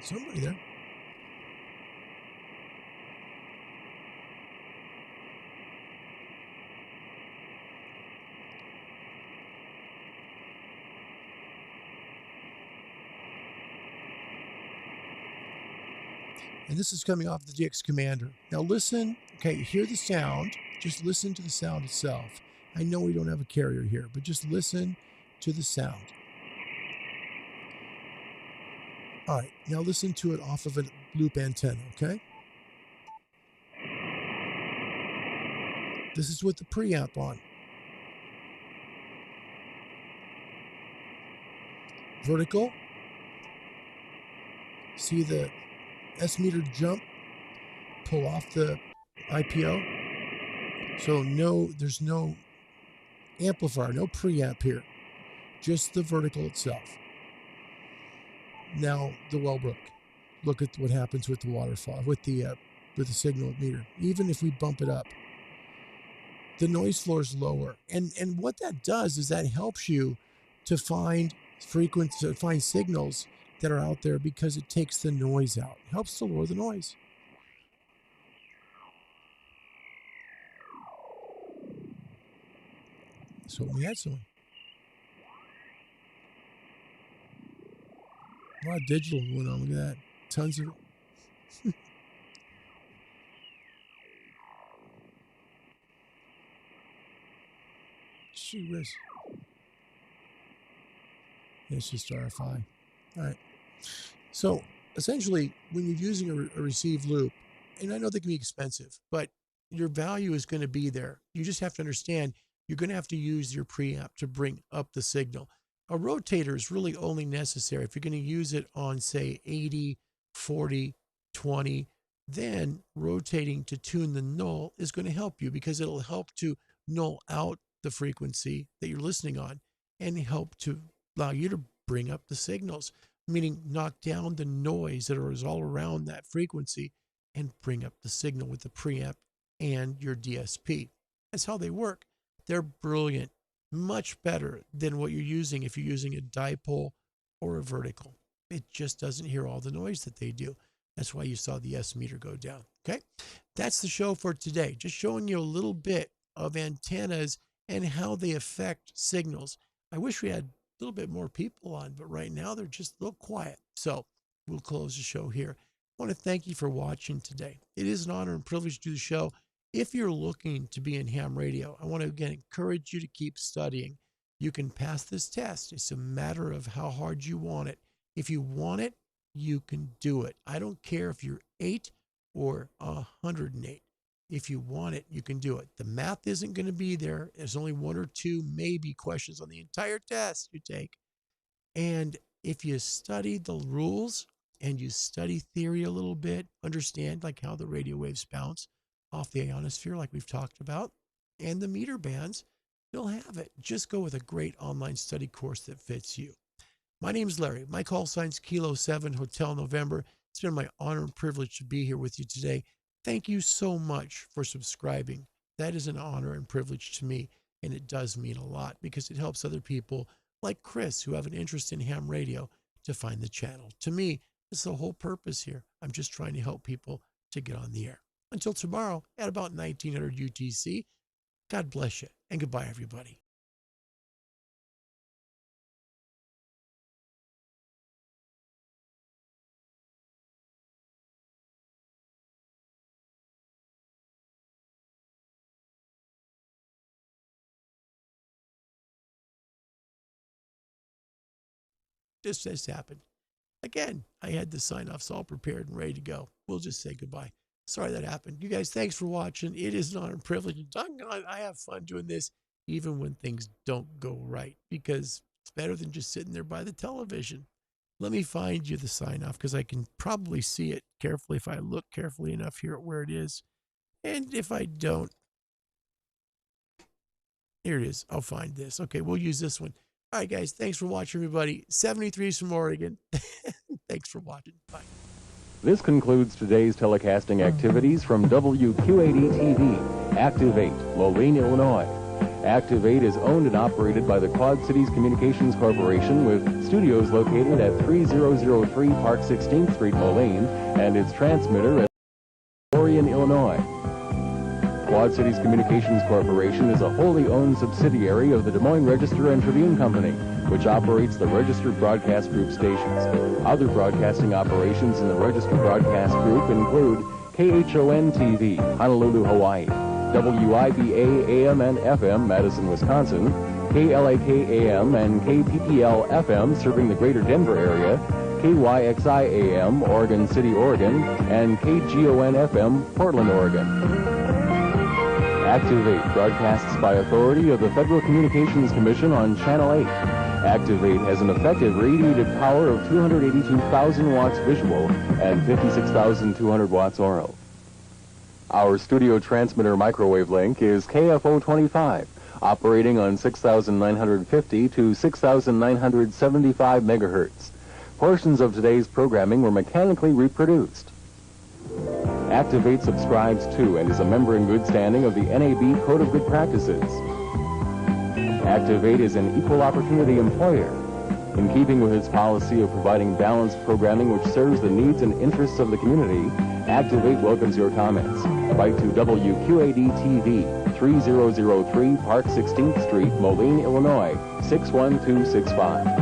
S2: Somebody there. And this is coming off the DX Commander. Now listen, okay, hear the sound. Just listen to the sound itself. I know we don't have a carrier here, but just listen to the sound. All right, now listen to it off of a loop antenna, okay? This is with the preamp on. Vertical. See the S-meter jump, pull off the IPO. So there's no amplifier, no preamp here, just the vertical itself. Now the Wellbrook, look at what happens with the waterfall, with the signal meter. Even if we bump it up, the noise floor is lower. And what that does is that helps you to find frequency, find signals that are out there because it takes the noise out. It helps to lower the noise. So we had someone. A lot of digital going on. Look at that. Tons of it. Shoot, Riz. It's just RFI. All right. So essentially, when you're using a receive loop, and I know they can be expensive, but your value is going to be there. You just have to understand you're going to have to use your preamp to bring up the signal. A rotator is really only necessary if you're going to use it on, say, 80, 40, 20, then rotating to tune the null is going to help you because it'll help to null out the frequency that you're listening on and help to allow you to bring up the signals, meaning knock down the noise that is all around that frequency and bring up the signal with the preamp and your DSP. That's how they work. They're brilliant, much better than what you're using if you're using a dipole or a vertical. It just doesn't hear all the noise that they do. That's why you saw the S meter go down. Okay, that's the show for today. Just showing you a little bit of antennas and how they affect signals. I wish we had a little bit more people on, but right now they're just a little quiet. So we'll close the show here. I want to thank you for watching today. It is an honor and privilege to do the show. If you're looking to be in ham radio, I want to again encourage you to keep studying. You can pass this test. It's a matter of how hard you want it. If you want it, you can do it. I don't care if you're 8 or 108. If you want it, you can do it. The math isn't going to be there. There's only 1 or 2 maybe questions on the entire test you take. And if you study the rules and you study theory a little bit, understand like how the radio waves bounce off the ionosphere like we've talked about, and the meter bands, you'll have it. Just go with a great online study course that fits you. My name's Larry. My call sign's Kilo 7 Hotel November. It's been my honor and privilege to be here with you today. Thank you so much for subscribing. That is an honor and privilege to me, and it does mean a lot because it helps other people like Chris who have an interest in ham radio to find the channel. To me, it's the whole purpose here. I'm just trying to help people to get on the air. Until tomorrow at about 1900 UTC, God bless you, and goodbye, everybody. This just happened. Again, I had the sign-offs all prepared and ready to go. We'll just say goodbye. Sorry that happened. You guys, thanks for watching. It is an honor and privilege. I have fun doing this, even when things don't go right, because it's better than just sitting there by the television. Let me find you the sign-off, because I can probably see it carefully if I look carefully enough here at where it is. And if I don't, here it is. I'll find this. Okay, we'll use this one. All right, guys, thanks for watching, everybody. 73's from Oregon. Thanks for watching. Bye.
S4: This concludes today's telecasting activities from WQ80 TV, Active 8, Moline, Illinois. Active 8 is owned and operated by the Quad Cities Communications Corporation with studios located at 3003 Park 16th Street, Moline, and its transmitter at Orion, Illinois. Quad Cities Communications Corporation is a wholly owned subsidiary of the Des Moines Register and Tribune Company, which operates the Register Broadcast Group stations. Other broadcasting operations in the Register Broadcast Group include KHON-TV, Honolulu, Hawaii, WIBA AM and FM, Madison, Wisconsin, KLAK-AM and KPPL-FM serving the greater Denver area, KYXI-AM, Oregon City, Oregon, and KGON-FM, Portland, Oregon. Active 8 broadcasts by authority of the Federal Communications Commission on Channel 8. Active 8 has an effective radiated power of 282,000 watts visual and 56,200 watts aural. Our studio transmitter microwave link is KFO25, operating on 6,950 to 6,975 megahertz. Portions of today's programming were mechanically reproduced. Active 8 subscribes to and is a member in good standing of the NAB Code of Good Practices. Active 8 is an equal opportunity employer. In keeping with its policy of providing balanced programming which serves the needs and interests of the community, Active 8 welcomes your comments. Write to WQ80 TV, 3003 Park 16th Street, Moline, Illinois, 61265.